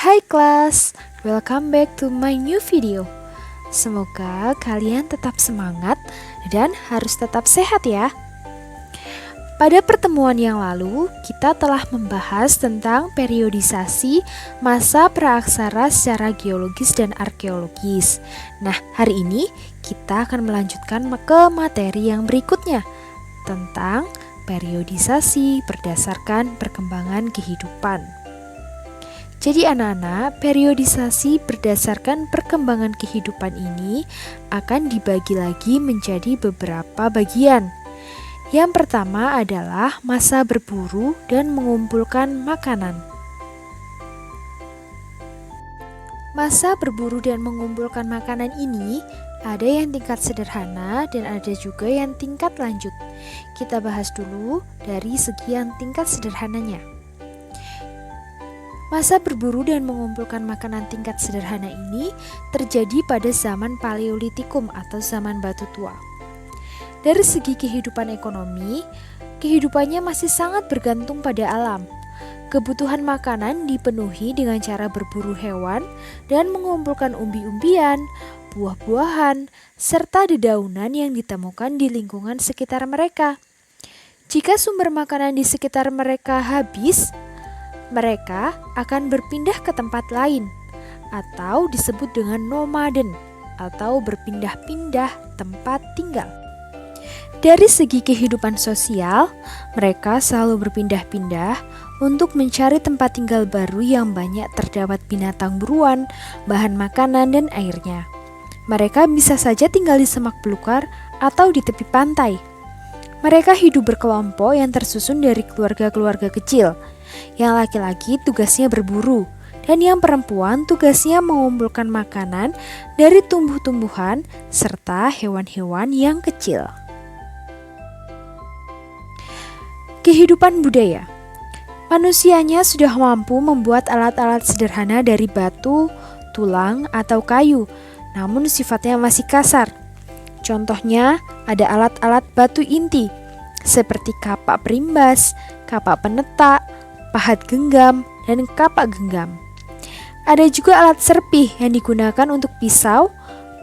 Hai kelas, welcome back to my new video. Semoga kalian tetap semangat dan harus tetap sehat ya. Pada pertemuan yang lalu, kita telah membahas tentang periodisasi masa praaksara secara geologis dan arkeologis. Nah, hari ini kita akan melanjutkan ke materi yang berikutnya tentang periodisasi berdasarkan perkembangan kehidupan. Jadi anak-anak, periodisasi berdasarkan perkembangan kehidupan ini akan dibagi lagi menjadi beberapa bagian. Yang pertama adalah masa berburu dan mengumpulkan makanan. Masa berburu dan mengumpulkan makanan ini ada yang tingkat sederhana dan ada juga yang tingkat lanjut. Kita bahas dulu dari segi yang tingkat sederhananya. Masa berburu dan mengumpulkan makanan tingkat sederhana ini terjadi pada zaman Paleolitikum atau zaman batu tua. Dari segi kehidupan ekonomi, kehidupannya masih sangat bergantung pada alam. Kebutuhan makanan dipenuhi dengan cara berburu hewan dan mengumpulkan umbi-umbian, buah-buahan, serta dedaunan yang ditemukan di lingkungan sekitar mereka. Jika sumber makanan di sekitar mereka habis, mereka akan berpindah ke tempat lain atau disebut dengan nomaden atau berpindah-pindah tempat tinggal. Dari segi kehidupan sosial, mereka selalu berpindah-pindah untuk mencari tempat tinggal baru yang banyak terdapat binatang buruan, bahan makanan, dan airnya. Mereka bisa saja tinggal di semak belukar atau di tepi pantai. Mereka hidup berkelompok yang tersusun dari keluarga-keluarga kecil. Yang laki-laki tugasnya berburu, dan yang perempuan tugasnya mengumpulkan makanan dari tumbuh-tumbuhan serta hewan-hewan yang kecil. Kehidupan budaya. Manusianya sudah mampu membuat alat-alat sederhana dari batu, tulang, atau kayu, namun sifatnya masih kasar. Contohnya, ada alat-alat batu inti, seperti kapak perimbas, kapak penetak, pahat genggam, dan kapak genggam. Ada juga alat serpih yang digunakan untuk pisau,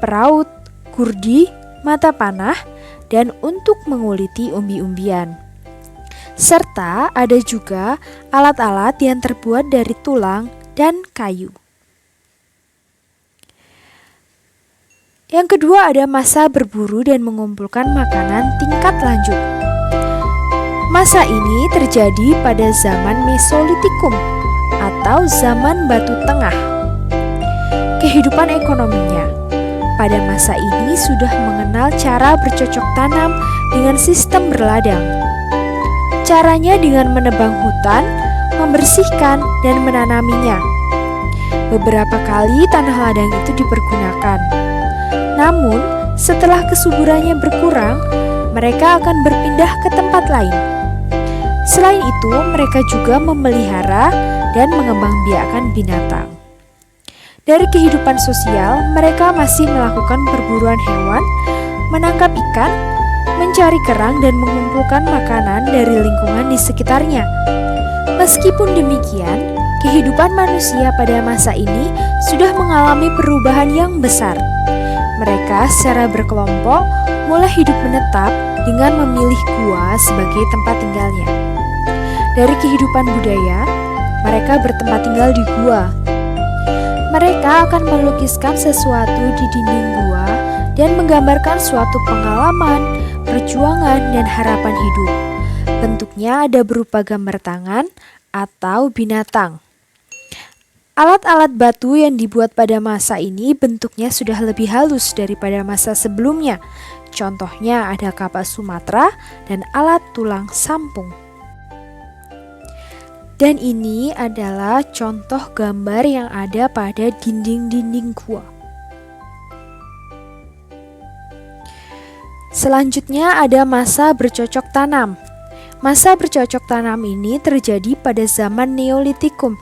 peraut, kurdi, mata panah, dan untuk menguliti umbi-umbian. Serta ada juga alat-alat yang terbuat dari tulang dan kayu. Yang kedua ada masa berburu dan mengumpulkan makanan tingkat lanjut. Masa ini terjadi pada zaman Mesolitikum atau zaman Batu Tengah. Kehidupan ekonominya pada masa ini sudah mengenal cara bercocok tanam dengan sistem berladang. Caranya dengan menebang hutan, membersihkan, dan menanaminya. Beberapa kali tanah ladang itu dipergunakan. Namun, setelah kesuburannya berkurang, mereka akan berpindah ke tempat lain. Selain itu, mereka juga memelihara dan mengembangbiakkan binatang. Dari kehidupan sosial, mereka masih melakukan perburuan hewan, menangkap ikan, mencari kerang, dan mengumpulkan makanan dari lingkungan di sekitarnya. Meskipun demikian, kehidupan manusia pada masa ini sudah mengalami perubahan yang besar. Mereka secara berkelompok mulai hidup menetap dengan memilih gua sebagai tempat tinggalnya. Dari kehidupan budaya, mereka bertempat tinggal di gua. Mereka akan melukiskan sesuatu di dinding gua dan menggambarkan suatu pengalaman, perjuangan, dan harapan hidup. Bentuknya ada berupa gambar tangan atau binatang. Alat-alat batu yang dibuat pada masa ini bentuknya sudah lebih halus daripada masa sebelumnya. Contohnya ada kapak Sumatera dan alat tulang sampung. Dan ini adalah contoh gambar yang ada pada dinding-dinding gua. Selanjutnya ada masa bercocok tanam. Masa bercocok tanam ini terjadi pada zaman Neolitikum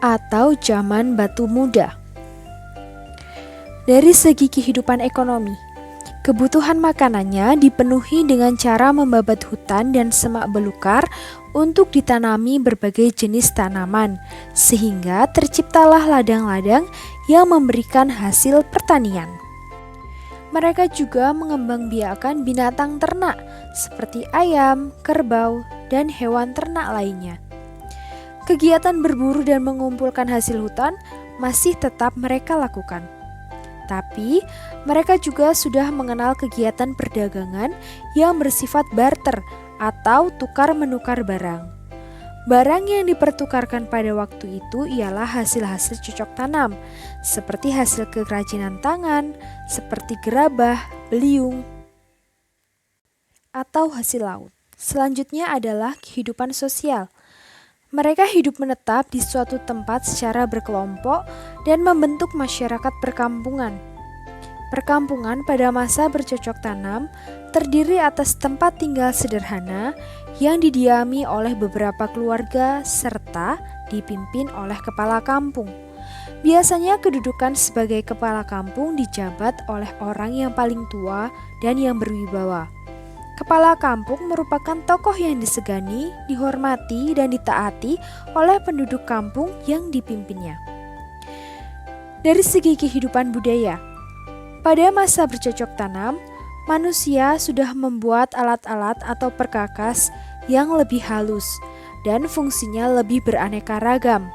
atau zaman batu muda. Dari segi kehidupan ekonomi, kebutuhan makanannya dipenuhi dengan cara membabat hutan dan semak belukar untuk ditanami berbagai jenis tanaman, sehingga terciptalah ladang-ladang yang memberikan hasil pertanian. Mereka juga mengembangbiakan binatang ternak seperti ayam, kerbau, dan hewan ternak lainnya. Kegiatan berburu dan mengumpulkan hasil hutan masih tetap mereka lakukan. Tapi, mereka juga sudah mengenal kegiatan perdagangan yang bersifat barter atau tukar-menukar barang. Barang yang dipertukarkan pada waktu itu ialah hasil-hasil cocok tanam, seperti hasil kerajinan tangan, seperti gerabah, beliung, atau hasil laut. Selanjutnya adalah kehidupan sosial. Mereka hidup menetap di suatu tempat secara berkelompok dan membentuk masyarakat perkampungan. Perkampungan pada masa bercocok tanam terdiri atas tempat tinggal sederhana yang didiami oleh beberapa keluarga serta dipimpin oleh kepala kampung. Biasanya kedudukan sebagai kepala kampung dijabat oleh orang yang paling tua dan yang berwibawa. Kepala kampung merupakan tokoh yang disegani, dihormati, dan ditaati oleh penduduk kampung yang dipimpinnya. Dari segi kehidupan budaya, pada masa bercocok tanam, manusia sudah membuat alat-alat atau perkakas yang lebih halus dan fungsinya lebih beraneka ragam.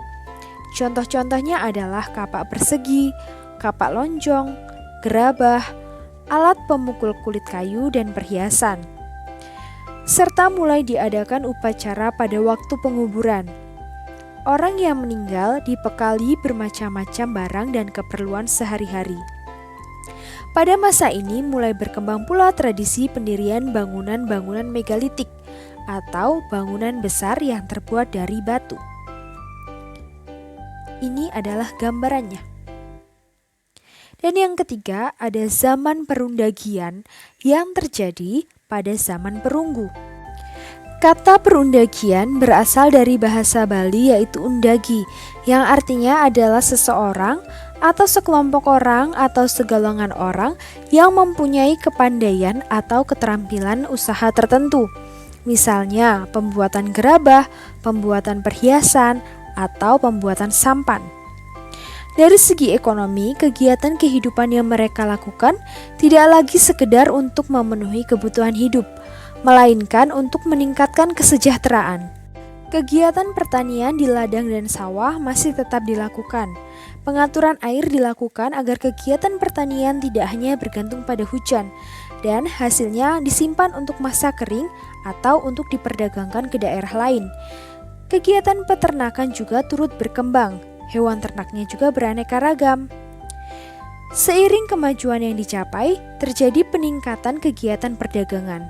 Contoh-contohnya adalah kapak persegi, kapak lonjong, gerabah, alat pemukul kulit kayu, dan perhiasan. Serta mulai diadakan upacara pada waktu penguburan. Orang yang meninggal dibekali bermacam-macam barang dan keperluan sehari-hari. Pada masa ini mulai berkembang pula tradisi pendirian bangunan-bangunan megalitik atau bangunan besar yang terbuat dari batu. Ini adalah gambarannya. Dan yang ketiga ada zaman perundagian yang terjadi pada zaman perunggu. Kata perundagian berasal dari bahasa Bali yaitu undagi, yang artinya adalah seseorang atau sekelompok orang atau segolongan orang yang mempunyai kepandaian atau keterampilan usaha tertentu. Misalnya pembuatan gerabah, pembuatan perhiasan, atau pembuatan sampan. Dari segi ekonomi, kegiatan kehidupan yang mereka lakukan tidak lagi sekedar untuk memenuhi kebutuhan hidup, melainkan untuk meningkatkan kesejahteraan. Kegiatan pertanian di ladang dan sawah masih tetap dilakukan. Pengaturan air dilakukan agar kegiatan pertanian tidak hanya bergantung pada hujan, dan hasilnya disimpan untuk masa kering atau untuk diperdagangkan ke daerah lain. Kegiatan peternakan juga turut berkembang. Hewan ternaknya juga beraneka ragam. Seiring kemajuan yang dicapai, terjadi peningkatan kegiatan perdagangan.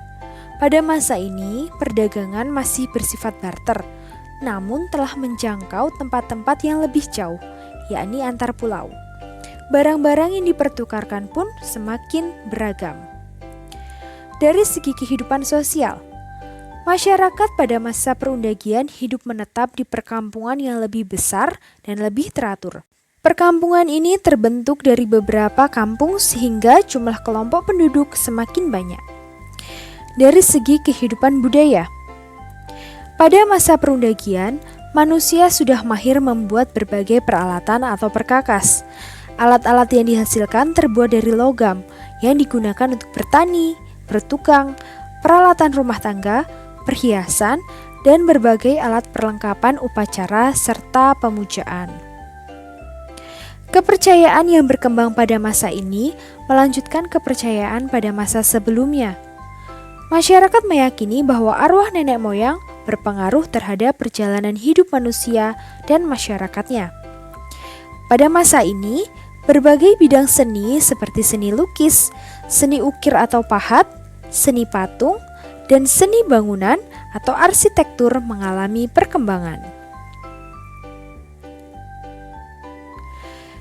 Pada masa ini, perdagangan masih bersifat barter, namun telah menjangkau tempat-tempat yang lebih jauh, yakni antar pulau. Barang-barang yang dipertukarkan pun semakin beragam. Dari segi kehidupan sosial, masyarakat pada masa perundagian hidup menetap di perkampungan yang lebih besar dan lebih teratur. Perkampungan ini terbentuk dari beberapa kampung sehingga jumlah kelompok penduduk semakin banyak. Dari segi kehidupan budaya, pada masa perundagian, manusia sudah mahir membuat berbagai peralatan atau perkakas. Alat-alat yang dihasilkan terbuat dari logam yang digunakan untuk bertani, bertukang, peralatan rumah tangga, perhiasan, dan berbagai alat perlengkapan upacara serta pemujaan. Kepercayaan yang berkembang pada masa ini melanjutkan kepercayaan pada masa sebelumnya. Masyarakat meyakini bahwa arwah nenek moyang berpengaruh terhadap perjalanan hidup manusia dan masyarakatnya. Pada masa ini, berbagai bidang seni seperti seni lukis, seni ukir atau pahat, seni patung, dan seni bangunan atau arsitektur mengalami perkembangan.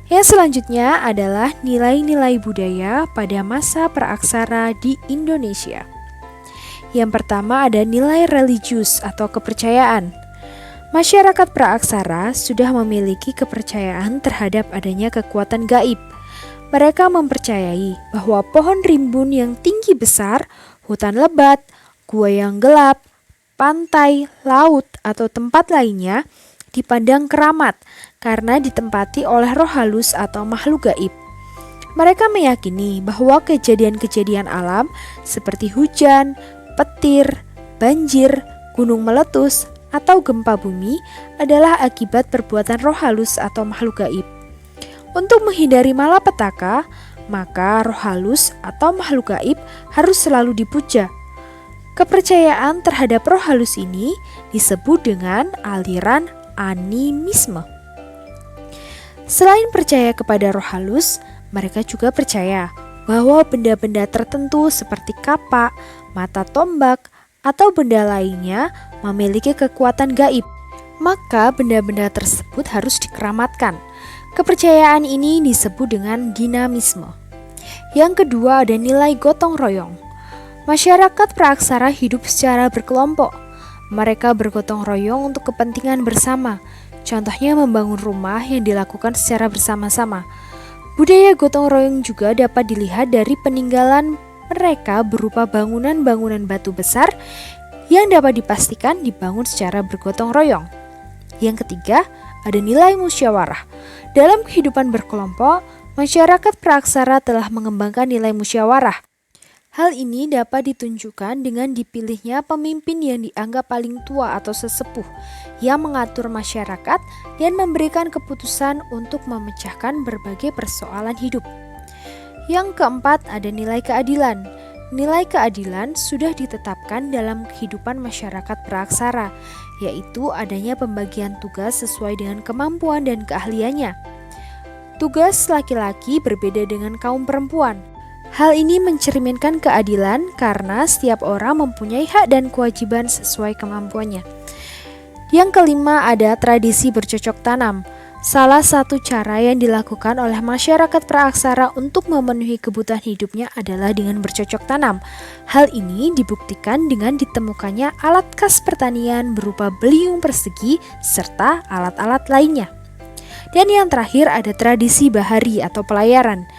Yang selanjutnya adalah nilai-nilai budaya pada masa praaksara di Indonesia. Yang pertama ada nilai religius atau kepercayaan. Masyarakat praaksara sudah memiliki kepercayaan terhadap adanya kekuatan gaib. Mereka mempercayai bahwa pohon rimbun yang tinggi besar, hutan lebat, gua yang gelap, pantai, laut, atau tempat lainnya dipandang keramat karena ditempati oleh roh halus atau makhluk gaib. Mereka meyakini bahwa kejadian-kejadian alam seperti hujan, petir, banjir, gunung meletus, atau gempa bumi adalah akibat perbuatan roh halus atau makhluk gaib. Untuk menghindari malapetaka, maka roh halus atau makhluk gaib harus selalu dipuja. Kepercayaan terhadap roh halus ini disebut dengan aliran animisme. Selain percaya kepada roh halus, mereka juga percaya bahwa benda-benda tertentu seperti kapak, mata tombak, atau benda lainnya memiliki kekuatan gaib. Maka benda-benda tersebut harus dikeramatkan. Kepercayaan ini disebut dengan dinamisme. Yang kedua ada nilai gotong royong. Masyarakat praaksara hidup secara berkelompok. Mereka bergotong royong untuk kepentingan bersama. Contohnya membangun rumah yang dilakukan secara bersama-sama. Budaya gotong royong juga dapat dilihat dari peninggalan mereka berupa bangunan-bangunan batu besar yang dapat dipastikan dibangun secara bergotong royong. Yang ketiga, ada nilai musyawarah. Dalam kehidupan berkelompok, masyarakat praaksara telah mengembangkan nilai musyawarah. Hal ini dapat ditunjukkan dengan dipilihnya pemimpin yang dianggap paling tua atau sesepuh yang mengatur masyarakat dan memberikan keputusan untuk memecahkan berbagai persoalan hidup. Yang keempat ada nilai keadilan. Nilai keadilan sudah ditetapkan dalam kehidupan masyarakat praaksara, yaitu adanya pembagian tugas sesuai dengan kemampuan dan keahliannya. Tugas laki-laki berbeda dengan kaum perempuan. Hal ini mencerminkan keadilan karena setiap orang mempunyai hak dan kewajiban sesuai kemampuannya. Yang kelima ada tradisi bercocok tanam. Salah satu cara yang dilakukan oleh masyarakat praaksara untuk memenuhi kebutuhan hidupnya adalah dengan bercocok tanam. Hal ini dibuktikan dengan ditemukannya alat khas pertanian berupa beliung persegi serta alat-alat lainnya. Dan yang terakhir ada tradisi bahari atau pelayaran.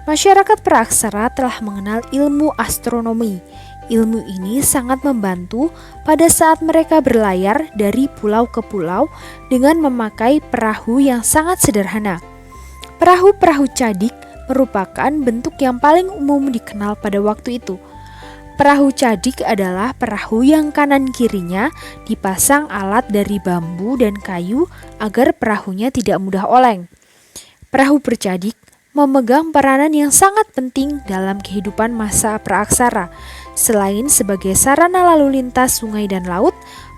Masyarakat praaksara telah mengenal ilmu astronomi. Ilmu ini sangat membantu pada saat mereka berlayar dari pulau ke pulau dengan memakai perahu yang sangat sederhana. Perahu-perahu cadik merupakan bentuk yang paling umum dikenal pada waktu itu. Perahu cadik adalah perahu yang kanan kirinya dipasang alat dari bambu dan kayu agar perahunya tidak mudah oleng. Perahu bercadik memegang peranan yang sangat penting dalam kehidupan masa praaksara. Selain sebagai sarana lalu lintas sungai dan laut,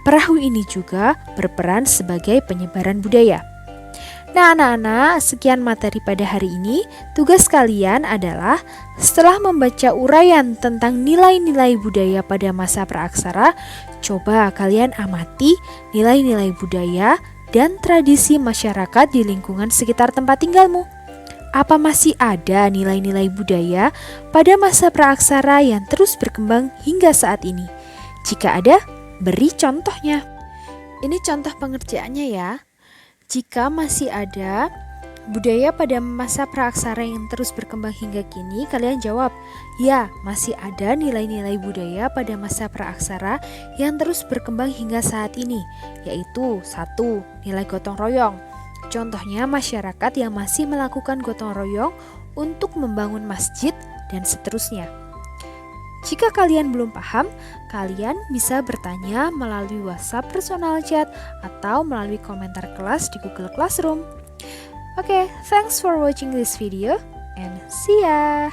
perahu ini juga berperan sebagai penyebaran budaya. Nah anak-anak, sekian materi pada hari ini. Tugas kalian adalah setelah membaca uraian tentang nilai-nilai budaya pada masa praaksara, coba kalian amati nilai-nilai budaya dan tradisi masyarakat di lingkungan sekitar tempat tinggalmu. Apa masih ada nilai-nilai budaya pada masa praaksara yang terus berkembang hingga saat ini? Jika ada, beri contohnya. Ini contoh pengerjaannya ya. Jika masih ada budaya pada masa praaksara yang terus berkembang hingga kini, kalian jawab, ya, masih ada nilai-nilai budaya pada masa praaksara yang terus berkembang hingga saat ini, yaitu 1. Nilai gotong royong. Contohnya masyarakat yang masih melakukan gotong royong untuk membangun masjid dan seterusnya. Jika kalian belum paham, kalian bisa bertanya melalui WhatsApp personal chat atau melalui komentar kelas di Google Classroom. Okay, thanks for watching this video and see ya!